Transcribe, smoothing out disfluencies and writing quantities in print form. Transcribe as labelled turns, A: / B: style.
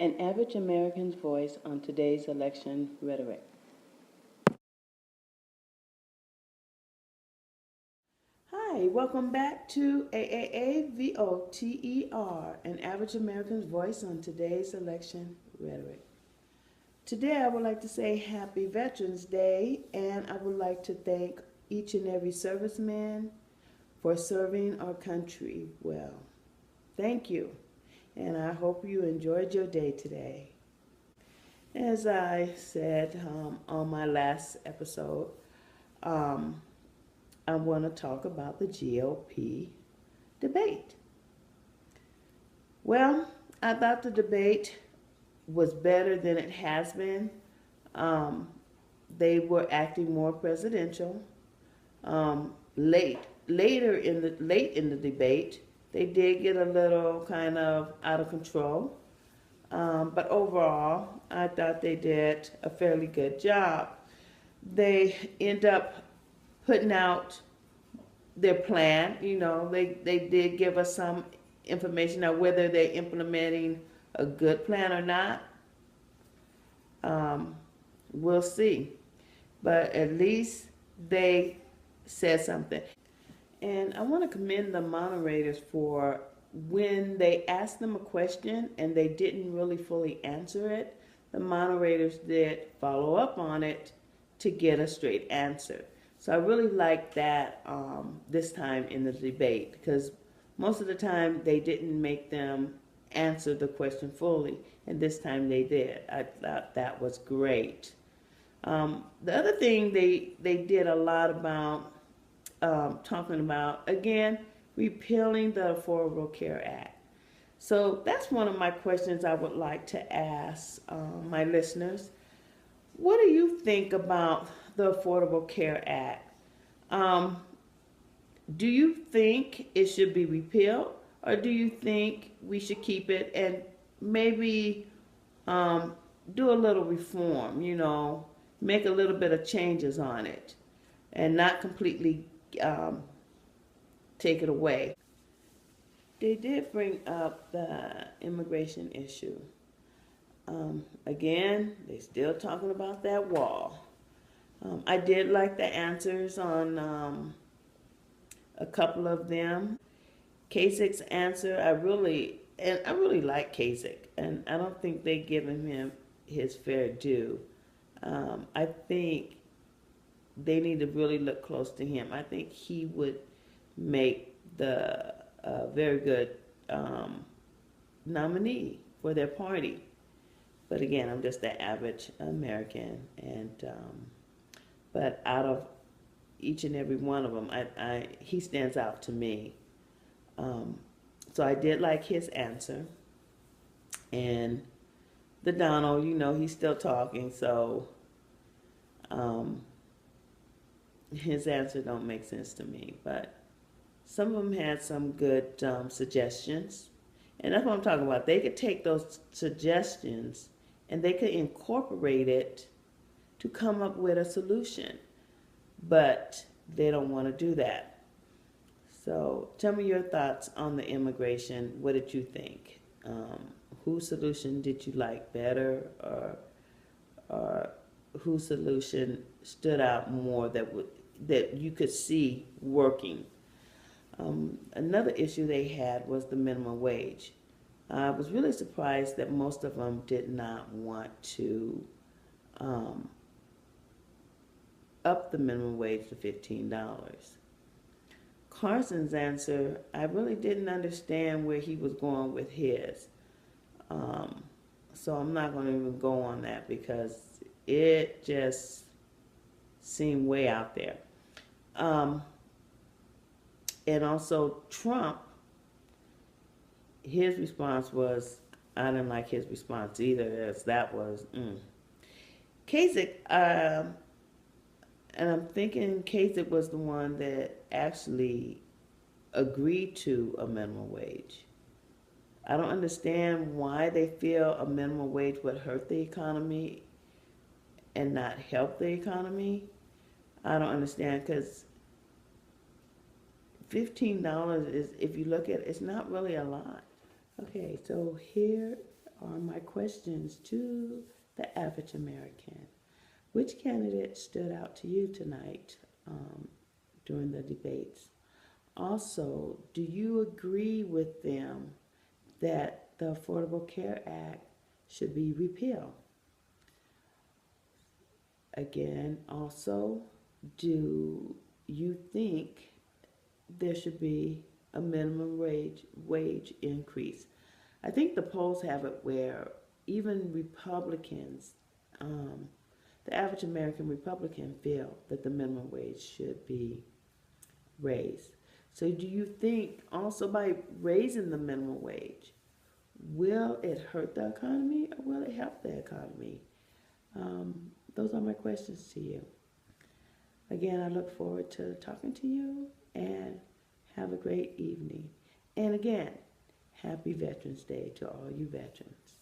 A: An average American's voice on today's election rhetoric. Hi, welcome back to A.A.A.V.O.T.E.R, an average American's voice on today's election rhetoric. Today I would like to say Happy Veterans Day, and I would like to thank each and every serviceman for serving our country well. Thank you, and I hope you enjoyed your day today. As I said on my last episode, I want to talk about the GOP debate. Well, I thought the debate was better than it has been. They were acting more presidential. Late in the debate, they did get a little kind of out of control. But overall, I thought they did a fairly good job. They end up putting out their plan. You know, they did give us some information. Now, whether they're implementing a good plan or not, we'll see. But at least they said something. And I want to commend the moderators for when they asked them a question and they didn't really fully answer it, the moderators did follow up on it to get a straight answer. So I really like that this time in the debate, because most of the time they didn't make them answer the question fully, and this time they did. I thought that was great. The other thing they did a lot about talking about, again, repealing the Affordable Care Act. So that's one of my questions I would like to ask my listeners. What do you think about the Affordable Care Act? Do you think it should be repealed, or do you think we should keep it and maybe do a little reform, you know, make a little bit of changes on it and not completely take it away? They did bring up the immigration issue. Again, they're still talking about that wall. I did like the answers on a couple of them. Kasich's answer, I really like Kasich, and I don't think they've given him his fair due. I think they need to really look close to him. I think he would make the very good nominee for their party. But again, I'm just the average American, and but out of each and every one of them, he stands out to me. So I did like his answer. And the Donald, you know, he's still talking, so his answer don't make sense to me. But some of them had some good suggestions. And that's what I'm talking about. They could take those suggestions and they could incorporate it to come up with a solution. But they don't want to do that. So tell me your thoughts on the immigration. What did you think? Whose solution did you like better, or whose solution stood out more that you could see working? Another issue they had was the minimum wage. I was really surprised that most of them did not want to up the minimum wage to $15. Carson's answer, I really didn't understand where he was going with his. So I'm not going to even go on that because it just seemed way out there. And also Trump, his response was, I didn't like his response either, as that was, Kasich, and I'm thinking Kasich was the one that actually agreed to a minimum wage. I don't understand why they feel a minimum wage would hurt the economy and not help the economy. I don't understand, because $15 is, if you look at it, it's not really a lot. Okay, so here are my questions to the average American. Which candidate stood out to you tonight during the debates? Also, do you agree with them that the Affordable Care Act should be repealed? Again, also, do you think there should be a minimum wage increase? I think the polls have it where even Republicans, the average American Republican, feel that the minimum wage should be raised. So do you think also by raising the minimum wage, will it hurt the economy or will it help the economy? Those are my questions to you. Again, I look forward to talking to you and have a great evening. And again, happy Veterans Day to all you veterans.